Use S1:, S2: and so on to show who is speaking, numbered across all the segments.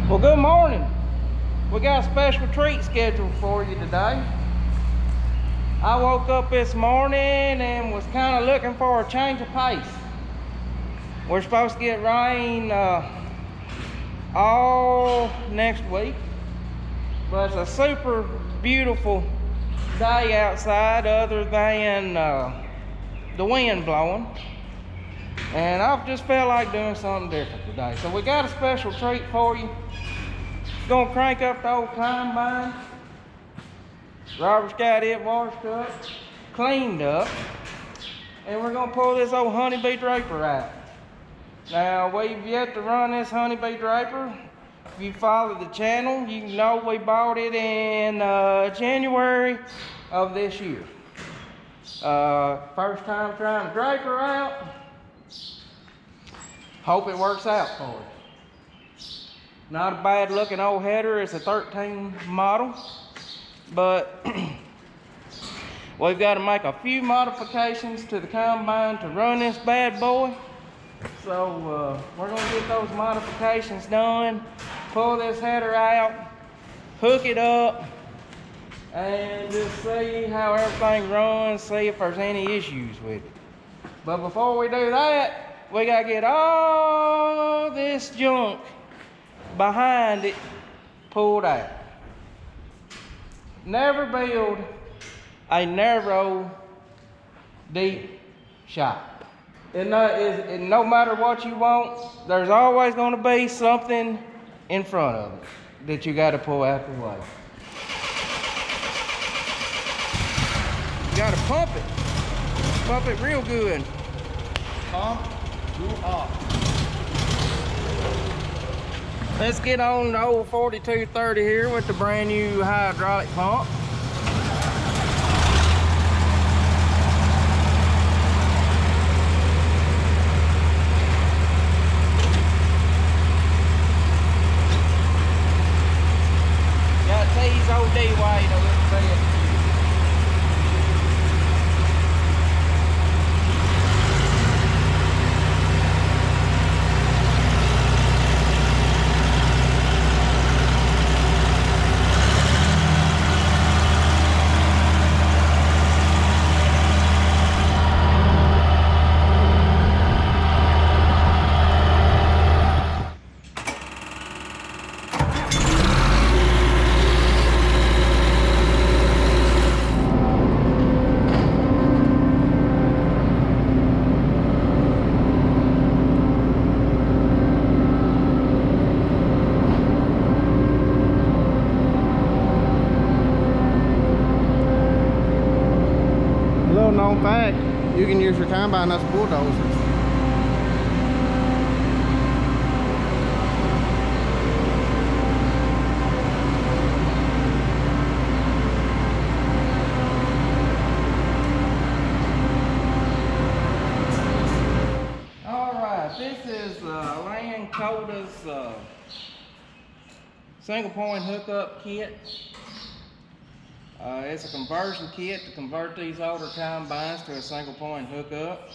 S1: Well, good morning. We got a special treat scheduled for you today. I woke up this morning and was kind of looking for a change of pace. We're supposed to get rain all next week, but it's a super beautiful day outside other than the wind blowing. And I've just felt like doing something different today. So we got a special treat for you. Gonna crank up the old combine. Robert's got it washed up, cleaned up, and we're gonna pull this old honeybee Draper out. Now, we've yet to run this honeybee Draper. If you follow the channel, you know we bought it in January of this year. First time trying the Draper out. Hope it works out for you. Not a bad looking old header. It's a 13 model, but we've got to make a few modifications to the combine to run this bad boy. So we're going to get those modifications done, pull this header out, hook it up, and just see how everything runs, see if there's any issues with it. But before we do that, we got to get all this junk behind it pulled out. Never build a narrow, deep shop. No matter what you want, there's always going to be something in front of it that you got to pull out the way. You got to pump it real good.
S2: Pump, go up.
S1: Let's get on the old 4230 here with the brand new hydraulic pump. Got to tease OD weight a little bit.
S2: Little known fact, you can use your combine as a bulldozer.
S1: Alright, this is Lankota's single point hookup kit. It's a conversion kit to convert these older combines to a single point hookup.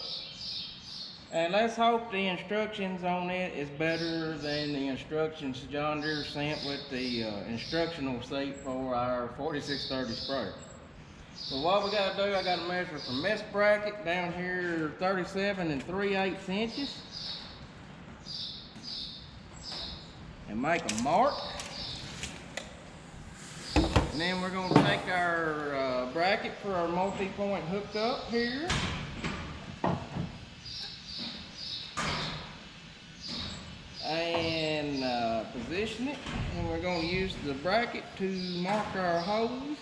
S1: And let's hope the instructions on it is better than the instructions John Deere sent with the instructional sheet for our 4630 sprayer. So what we got to do, I got to measure from this bracket down here 37 3/8 inches. And make a mark. And then we're going to take our bracket for our multi-point hookup here. And position it. And we're going to use the bracket to mark our holes.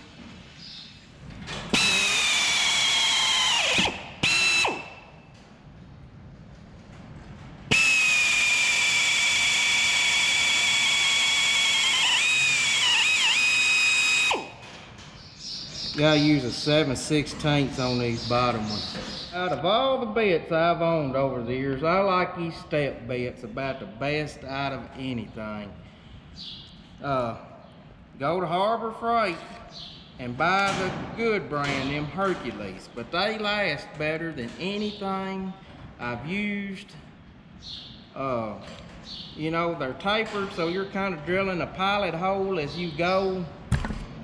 S1: You gotta use a 7/16 on these bottom ones. Out of all the bits I've owned over the years, I like these step bits about the best out of anything. Go to Harbor Freight and buy the good brand, them Hercules, but they last better than anything I've used You know, they're tapered, so you're kind of drilling a pilot hole as you go.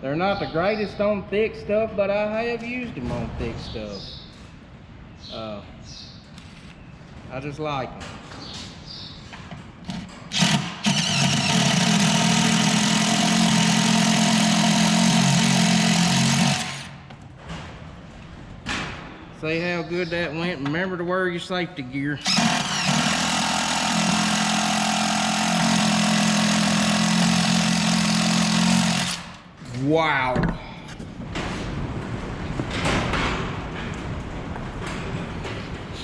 S1: They're not the greatest on thick stuff, but I have used them on thick stuff. I just like them. See how good that went? Remember to wear your safety gear. Wow.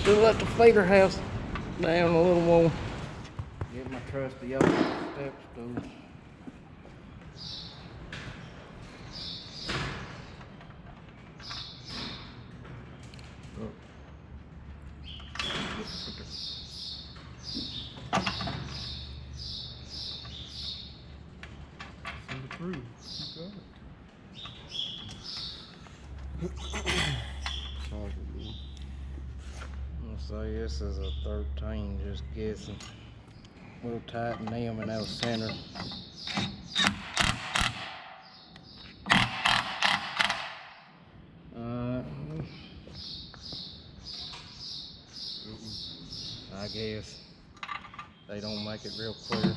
S1: Should let the feeder house down a little more. Get my trusty old step stool. So this is a 13, just guessing. We'll tighten them in our center. I guess they don't make it real clear.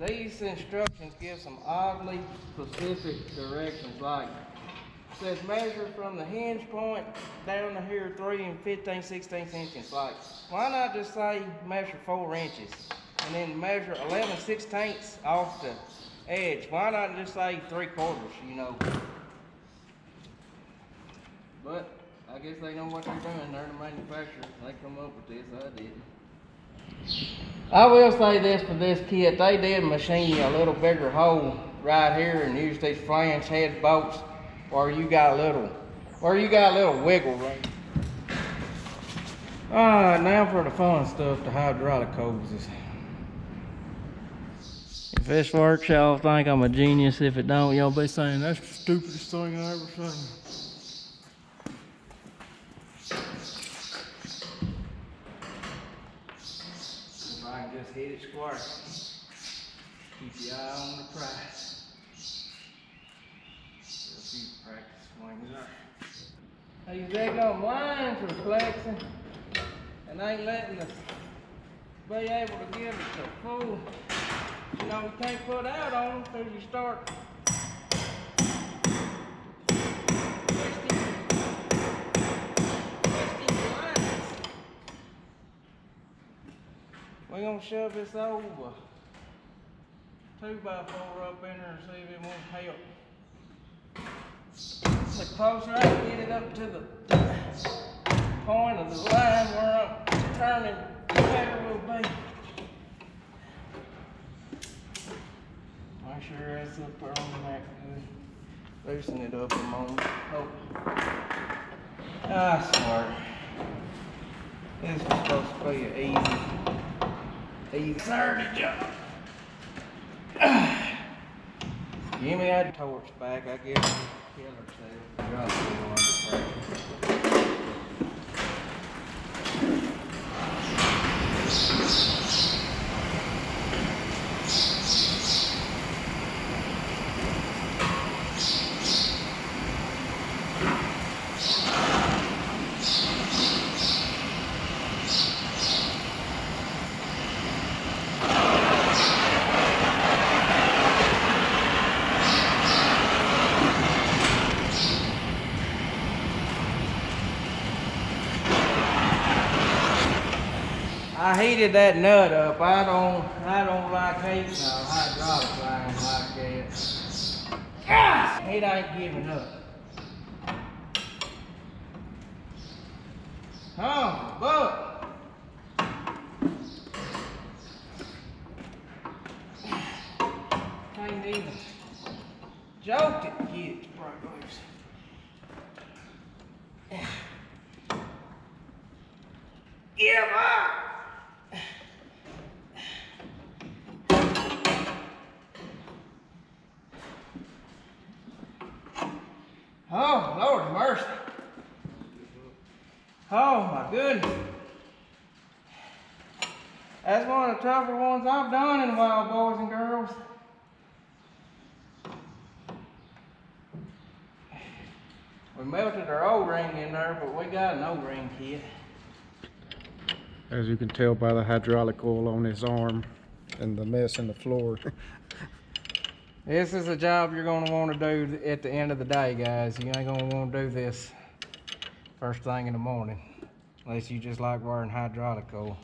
S1: These instructions give some oddly specific directions, like it says measure from the hinge point down to here 3 and 15/16 inches. Like, why not just say measure 4 inches and then measure 11/16 off the edge? Why not just say 3/4, you know? But I guess they know what they're doing. They're the manufacturer. They come up with this. I didn't. I will say this for this kit, they did machine a little bigger hole right here and use these flange head bolts where you got a little wiggle room. Alright, now for the fun stuff, the hydraulic hoses. If this works, y'all think I'm a genius. If it don't, y'all be saying that's the stupidest thing I ever seen. Just hit it square. Keep your eye on the prize. A few practice swings up. These daggone lines are flexing and ain't letting us be able to give it the full. You know, you can't put out on them until you start twisting lines. We're gonna shove this over 2x4 up in there and see if it won't help. The closer I can get it up to the point of the line where I'm turning, the better it will be. Make sure that's up there on the back good. Loosen it up a moment. Oh. I swear. This was supposed to be an easy dirty job. Give me that torch back, I guess we'll kill ourselves. I heated that nut up. I don't like heating a hydraulic line like that. It ain't giving up. Oh, but can't even joke it to get it to break loose. Give up! of the tougher ones I've done in a while, boys and girls. We melted our O-ring in there, but we got an O-ring kit.
S2: As you can tell by the hydraulic oil on his arm and the mess in the floor.
S1: This is a job you're gonna want to do at the end of the day, guys. You ain't gonna want to do this first thing in the morning, unless you just like wearing hydraulic oil.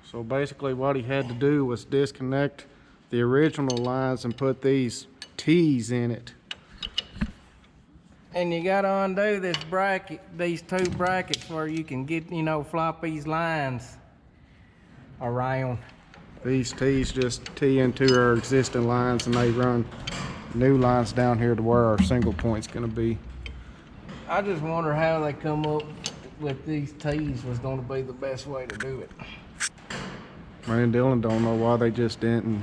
S2: So basically what he had to do was disconnect the original lines and put these T's in it.
S1: And you gotta undo this bracket, these two brackets where you can get, you know, flop these lines around.
S2: These T's just tee into our existing lines and they run new lines down here to where our single point's gonna be.
S1: I just wonder how they come up with these T's was gonna be the best way to do it.
S2: Me and Dylan don't know why they just didn't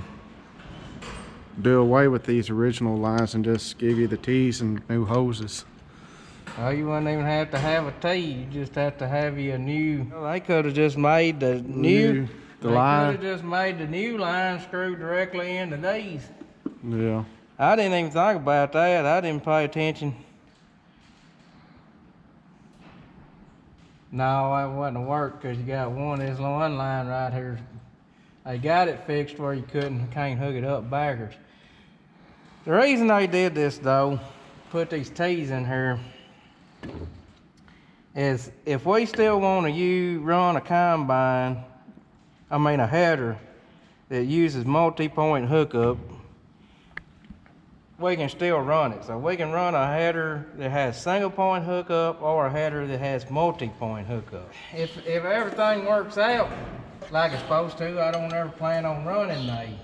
S2: do away with these original lines and just give you the T's and new hoses.
S1: Oh, you wouldn't even have to have a T, you just have to have you a new. Well, they could have just made the new
S2: the line.
S1: They could have just made the new line screw directly into these.
S2: Yeah.
S1: I didn't even think about that. I didn't pay attention. No, that wouldn't have worked because you got one line right here. They got it fixed where you can't hook it up backwards. The reason they did this though, put these T's in here, is if we still want to run a combine, a header that uses multi-point hookup, we can still run it. So we can run a header that has single point hookup or a header that has multi-point hookup. If everything works out like it's supposed to, I don't ever plan on running a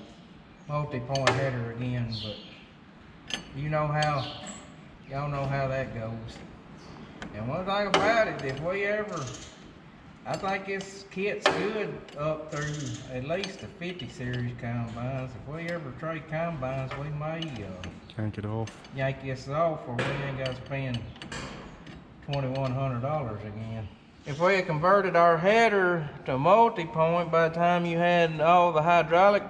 S1: multi-point header again, but y'all know how that goes. And one thing about it, if we ever, I think this kit's good up through at least the 50 series combines. If we ever trade combines, we may
S2: Yank it off.
S1: yank this off, or we ain't got to spend $2,100 again. If we had converted our header to multi-point by the time you had all the hydraulic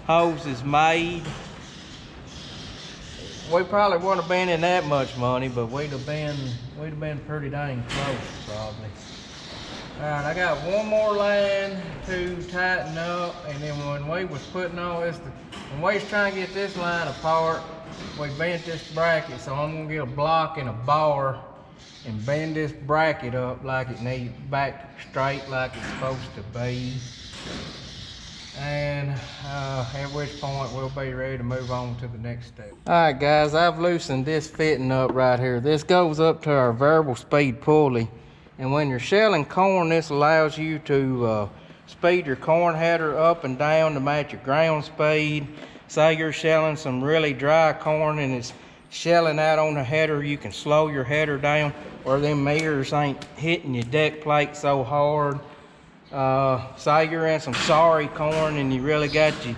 S1: hoses made, we probably wouldn't have been in that much money, but we'd have been pretty dang close probably. Alright, I got one more line to tighten up, and then when we was putting all this, when we was trying to get this line apart, we bent this bracket, so I'm gonna get a block and a bar and bend this bracket up like it needs, back straight like it's supposed to be. And at which point we'll be ready to move on to the next step. Alright guys, I've loosened this fitting up right here. This goes up to our variable speed pulley. And when you're shelling corn, this allows you to speed your corn header up and down to match your ground speed. Say you're shelling some really dry corn and it's shelling out on the header, you can slow your header down, or them mirrors ain't hitting your deck plate so hard. Say you're in some sorry corn and you really got you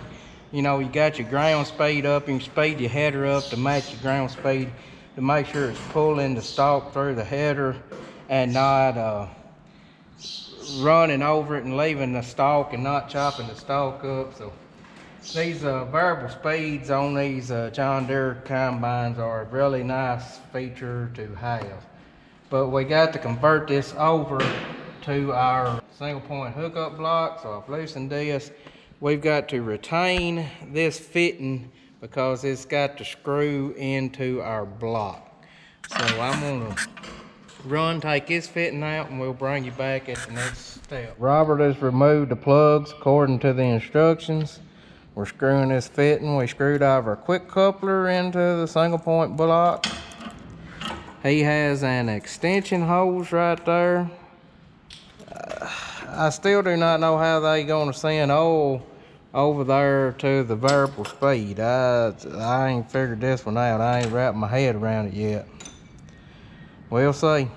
S1: got your ground speed up, and you speed your header up to match your ground speed to make sure it's pulling the stalk through the header and not running over it and leaving the stalk and not chopping the stalk up. So these variable speeds on these John Deere combines are a really nice feature to have. But we got to convert this over to our single point hookup block. So I've loosened this. We've got to retain this fitting because it's got to screw into our block. So I'm gonna take this fitting out, and we'll bring you back at the next step. Robert has removed the plugs according to the instructions. We're screwing this fitting. We screwed our quick coupler into the single point block. He has an extension hose right there. I still do not know how they gonna send oil over there to the variable speed. I ain't figured this one out. I ain't wrapped my head around it yet. We'll see.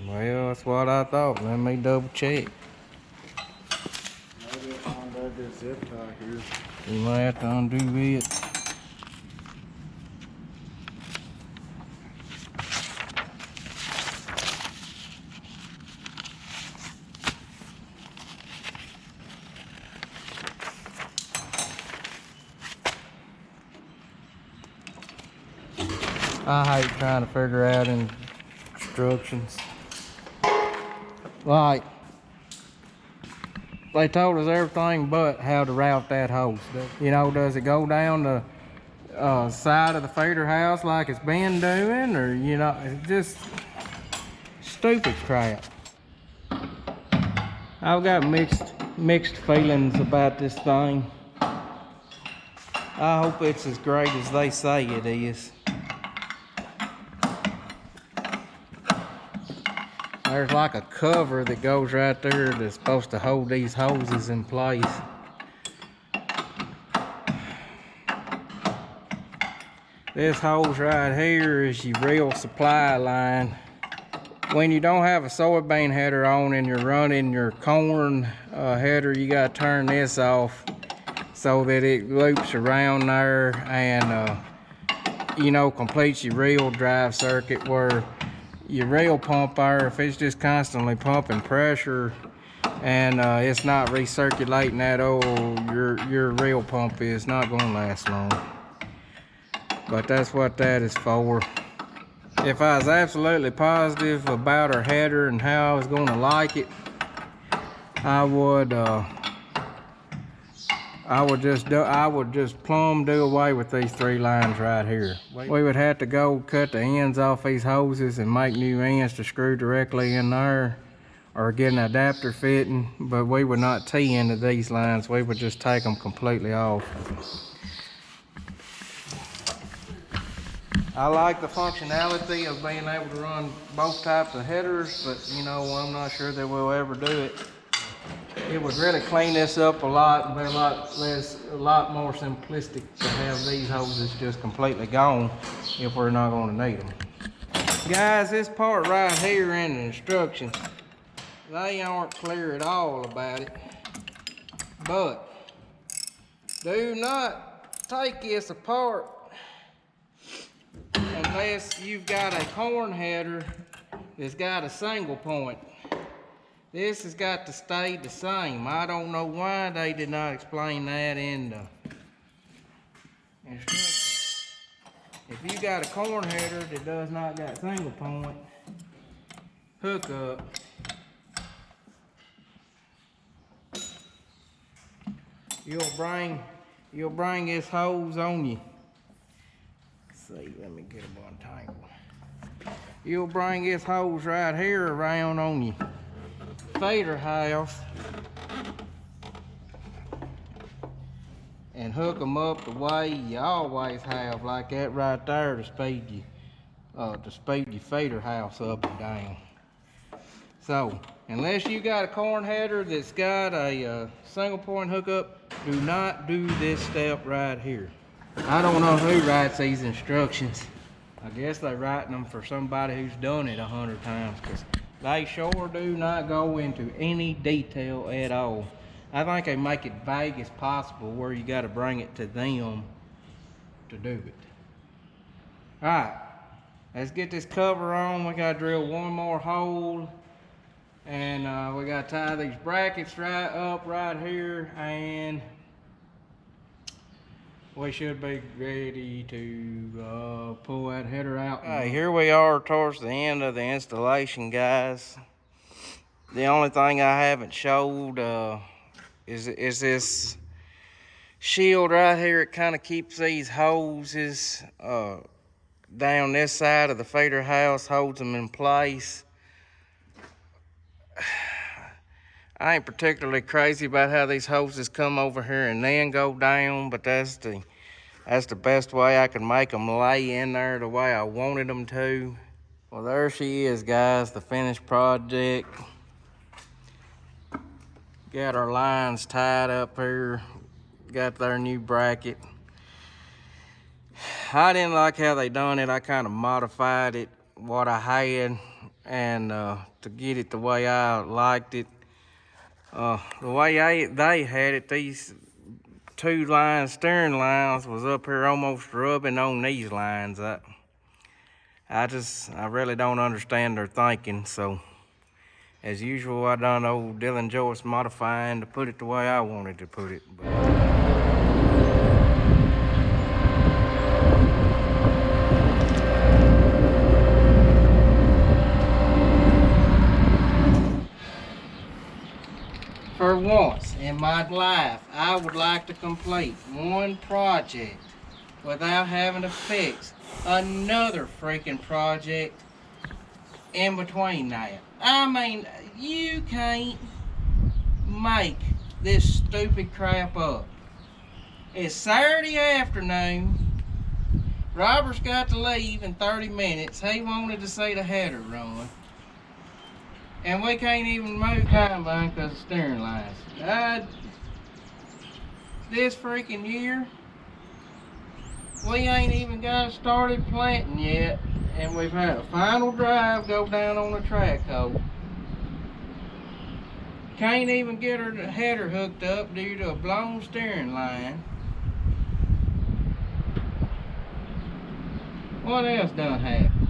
S1: Well, that's what I thought. Let me double check.
S2: Maybe I'll find out this zip tie here.
S1: You might have to undo it. I hate trying to figure out instructions. Like, they told us everything but how to route that hose. You know, does it go down the side of the feeder house like it's been doing, or, you know, it's just stupid crap. I've got mixed feelings about this thing. I hope it's as great as they say it is. There's like a cover that goes right there that's supposed to hold these hoses in place. This hose right here is your real supply line. When you don't have a soybean header on and you're running your corn header, you gotta turn this off so that it loops around there and you know, completes your real drive circuit, where your rail pump there, if it's just constantly pumping pressure and it's not recirculating that oil, your rail pump is not going to last long. But that's what that is for. If I was absolutely positive about our header and how I was going to like it, I would just plumb do away with these 3 lines right here. We would have to go cut the ends off these hoses and make new ends to screw directly in there, or get an adapter fitting, but we would not tee into these lines. We would just take them completely off. I like the functionality of being able to run both types of headers, but you know, I'm not sure that we'll ever do it. It would really clean this up a lot and be a lot more simplistic to have these hoses just completely gone if we're not going to need them. Guys, this part right here in the instructions, they aren't clear at all about it. But do not take this apart unless you've got a corn header that's got a single point. This has got to stay the same. I don't know why they did not explain that in the instructions. If you got a corn header that does not got single point hookup, you'll bring this hose on you. Let's see, let me get them untangled. You'll bring this hose right here around on you feeder house and hook them up the way you always have, like that right there, to speed your feeder house up and down. So unless you got a corn header that's got a single point hookup, do not do this step right here. I don't know who writes these instructions. I guess they're writing them for somebody who's done it 100 times, because they sure do not go into any detail at all. I think they make it vague as possible, where you got to bring it to them to do it. All right, let's get this cover on. We got to drill one more hole, and we got to tie these brackets right here, and we should be ready to pull that header out. Hey, here we are towards the end of the installation, guys. The only thing I haven't showed is this shield right here. It kind of keeps these hoses down this side of the feeder house, holds them in place. I ain't particularly crazy about how these hoses come over here and then go down, but that's the best way I can make them lay in there the way I wanted them to. Well, there she is, guys, the finished project. Got our lines tied up here, got their new bracket. I didn't like how they done it. I kind of modified it, what I had, and to get it the way I liked it. The way they had it, these 2 steering lines was up here almost rubbing on these lines. I really don't understand their thinking. So as usual, I done old Dylan Joyce modifying to put it the way I wanted to put it. For once in my life, I would like to complete one project without having to fix another freaking project in between that. I mean, you can't make this stupid crap up. It's Saturday afternoon. Robert's got to leave in 30 minutes. He wanted to see the header run. And we can't even move combine because of steering lines. This freaking year, we ain't even got started planting yet. And we've had a final drive go down on the track hole. Can't even get her header hooked up due to a blown steering line. What else done happened?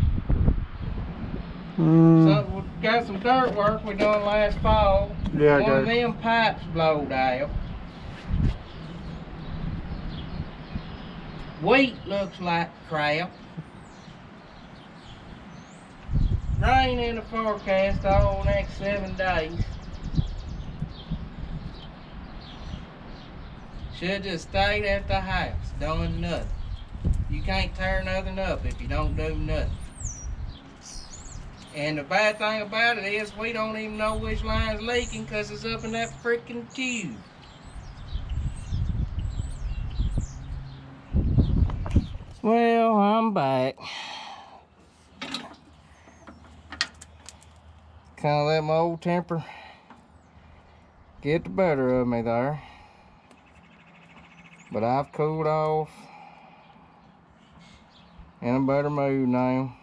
S1: So we got some dirt work we done last fall.
S2: Yeah,
S1: one of them pipes blowed out. Wheat looks like crap. Rain in the forecast all next 7 days. Should just stayed at the house doing nothing. You can't tear nothing up if you don't do nothing. And the bad thing about it is we don't even know which line's leaking because it's up in that freaking tube. Well, I'm back. Kind of let my old temper get the better of me there. But I've cooled off. In a better mood now.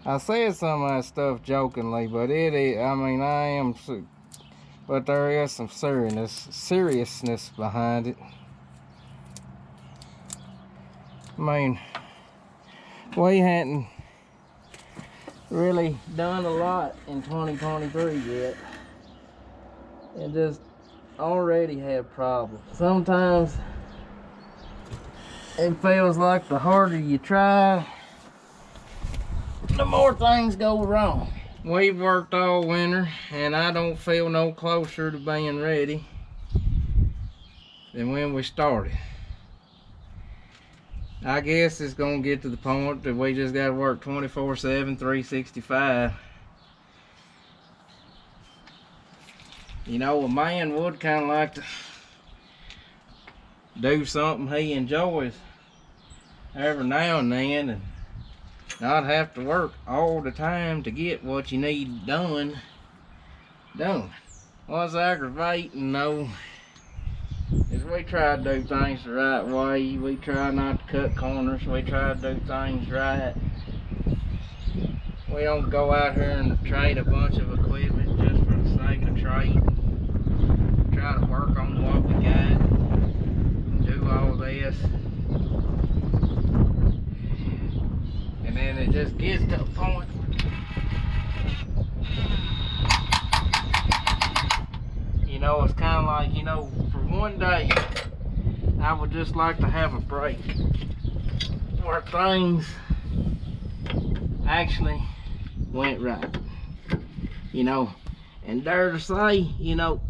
S1: I said some of that stuff jokingly, but it is, I mean, I am, but there is some seriousness behind it. I mean, we hadn't really done a lot in 2023 yet. And just already had problems. Sometimes it feels like the harder you try, the more things go wrong. We've worked all winter and I don't feel no closer to being ready than when we started. I guess it's gonna get to the point that we just gotta work 24/7, 365. You know, a man would kind of like to do something he enjoys every now and then and not have to work all the time to get what you need done. What's aggravating though is we try to do things the right way. We try not to cut corners. We try to do things right. We don't go out here and trade a bunch of equipment just for the sake of trading. Try to work on what we got and do all this. And then it just gets to a point you know, it's kind of like, you know, for one day I would just like to have a break where things actually went right, you know. And dare to say, you know,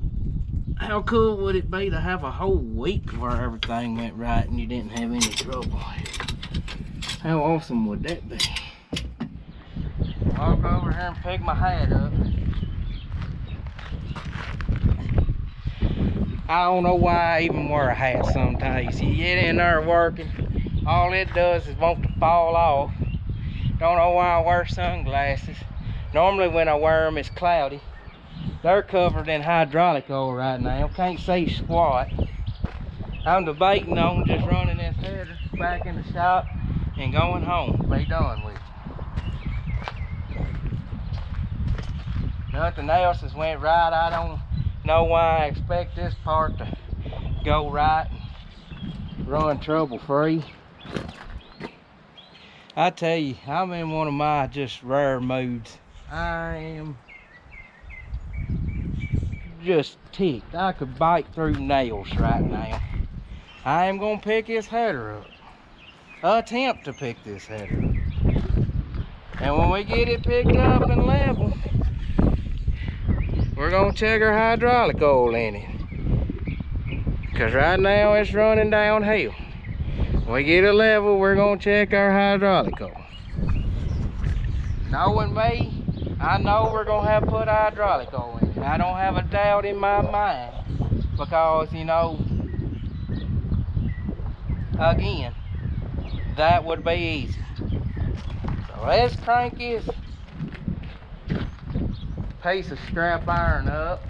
S1: how cool would it be to have a whole week where everything went right and you didn't have any trouble? How awesome would that be? Walk over here and pick my hat up. I don't know why I even wear a hat sometimes. You get in there working, all it does is want to fall off. Don't know why I wear sunglasses. Normally when I wear them it's cloudy. They're covered in hydraulic oil right now. Can't see squat. I'm debating on just running this header back in the shop and going home. Be done with it. Nothing else has went right. I don't know why I expect this part to go right and run trouble free. I tell you, I'm in one of my just rare moods. I am just ticked. I could bite through nails right now. I am gonna pick this header up. Attempt to pick this header up. And when we get it picked up and level, we're gonna check our hydraulic oil in it. Cause right now it's running downhill. When we get a level, we're gonna check our hydraulic oil. Knowing me, I know we're gonna have to put hydraulic oil in it. I don't have a doubt in my mind, because you know, again, that would be easy. So let's crank this piece of scrap iron up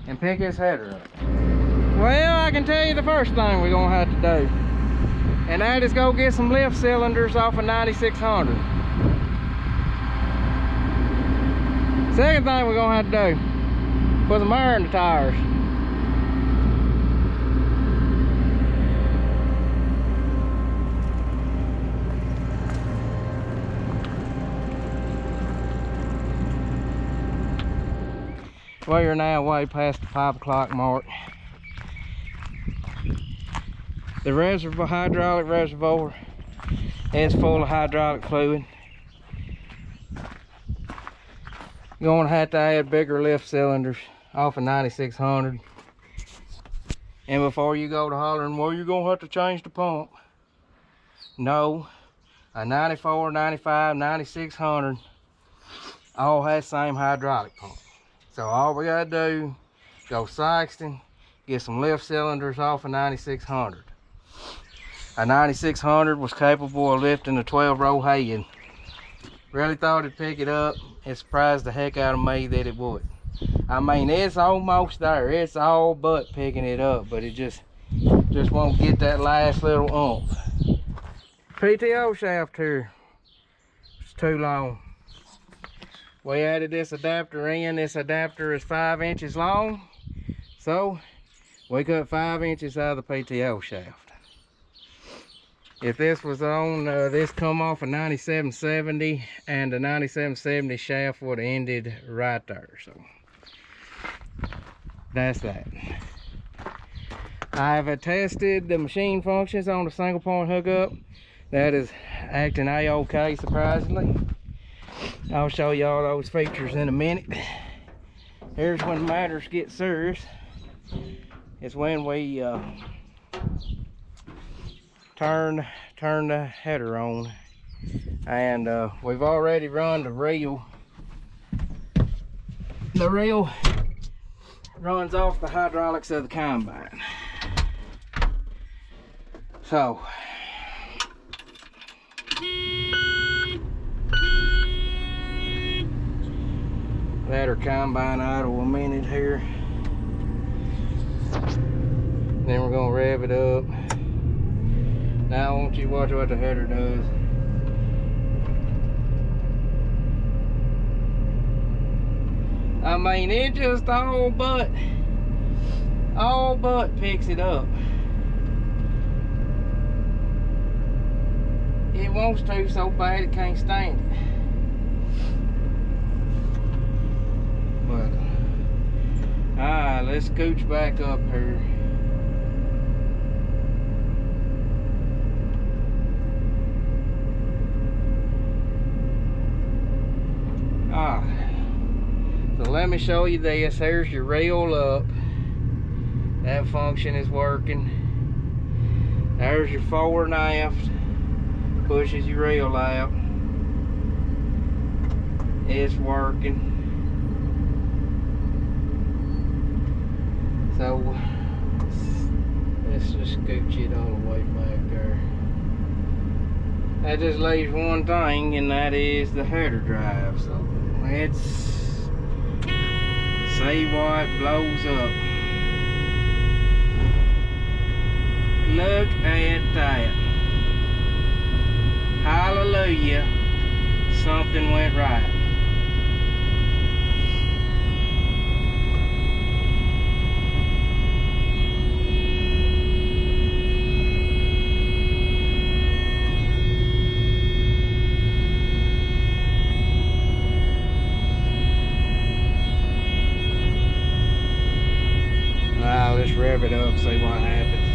S1: and pick his header up. Well, I can tell you the first thing we're gonna have to do, and that is go get some lift cylinders off of 9600. Second thing we're gonna have to do, put some air in the tires. We are now way past the 5 o'clock mark. The reservoir, hydraulic reservoir, is full of hydraulic fluid. You're gonna have to add bigger lift cylinders off of 9600. And before you go to hollering, well, you're gonna have to change the pump. No, a 94, 95, 9600 all has the same hydraulic pump. So all we gotta do, go Saxton, get some lift cylinders off of 9600. A 9600 was capable of lifting a 12-row head. Really thought it'd pick it up. It surprised the heck out of me that it would. I mean, it's almost there. It's all but picking it up, but it just won't get that last little oomph. PTO shaft here, it's too long. We added this adapter in. This adapter is 5 inches long, so we cut 5 inches out of the PTO shaft. If this was on, this come off a 9770, and the 9770 shaft would have ended right there. So that's that. I have tested the machine functions on the single point hookup. That is acting a-okay, surprisingly. I'll show you all those features in a minute. Here's when matters get serious. It's when we turn the header on, and we've already run the reel. The reel runs off the hydraulics of the combine. So let our combine idle a minute here. Then we're gonna rev it up. Now I want you to watch what the header does. I mean, it just all but picks it up. It wants to so bad it can't stand it. But alright, let's scooch back up here. So let me show you this. Here's your reel up. That function is working. There's your forward and aft. Pushes your reel out. It's working. So let's just scooch it all the way back there. That just leaves one thing, and that is the header drive. So let's see what blows up. Look at that. Hallelujah. Something went right. Let's rev it up, see what happens.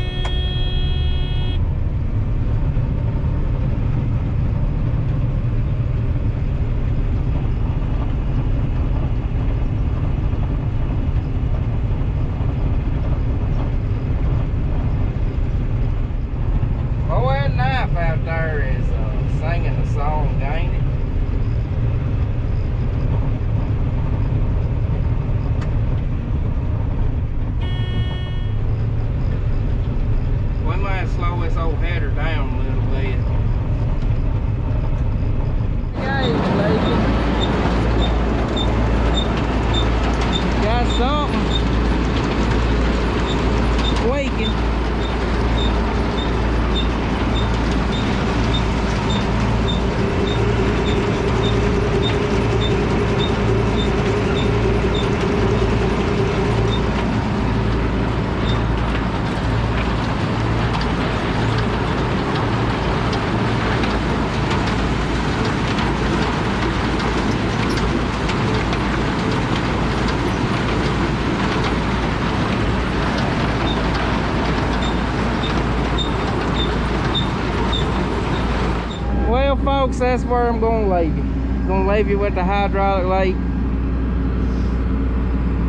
S1: hooks, that's where I'm gonna leave you. I'm gonna leave you with the hydraulic lathe.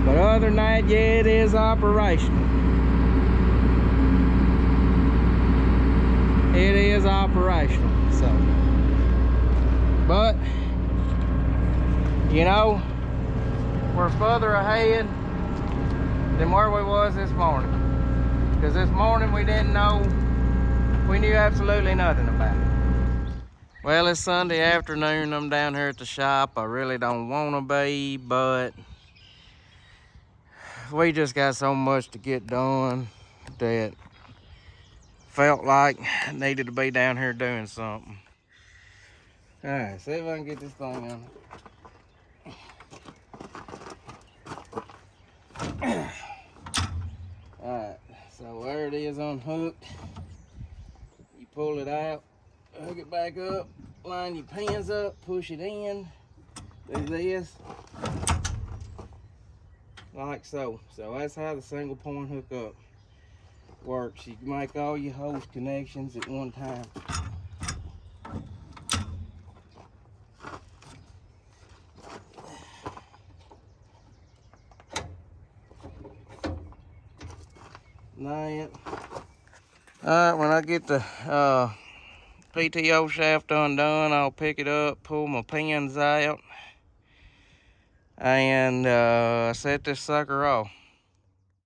S1: But other than that, yeah, it is operational. It is operational, so. But, you know, we're further ahead than where we was this morning. Because this morning we didn't know, we knew absolutely nothing about it. Well, it's Sunday afternoon, I'm down here at the shop. I really don't want to be, but we just got so much to get done that felt like I needed to be down here doing something. All right, see if I can get this thing on. Alright, so there it is unhooked. You pull it out, hook it back up, line your pins up, push it in, do this, like so. So that's how the single point hookup works. You make all your hose connections at one time. Now, alright, when I get the PTO shaft undone, I'll pick it up, pull my pins out, and set this sucker off.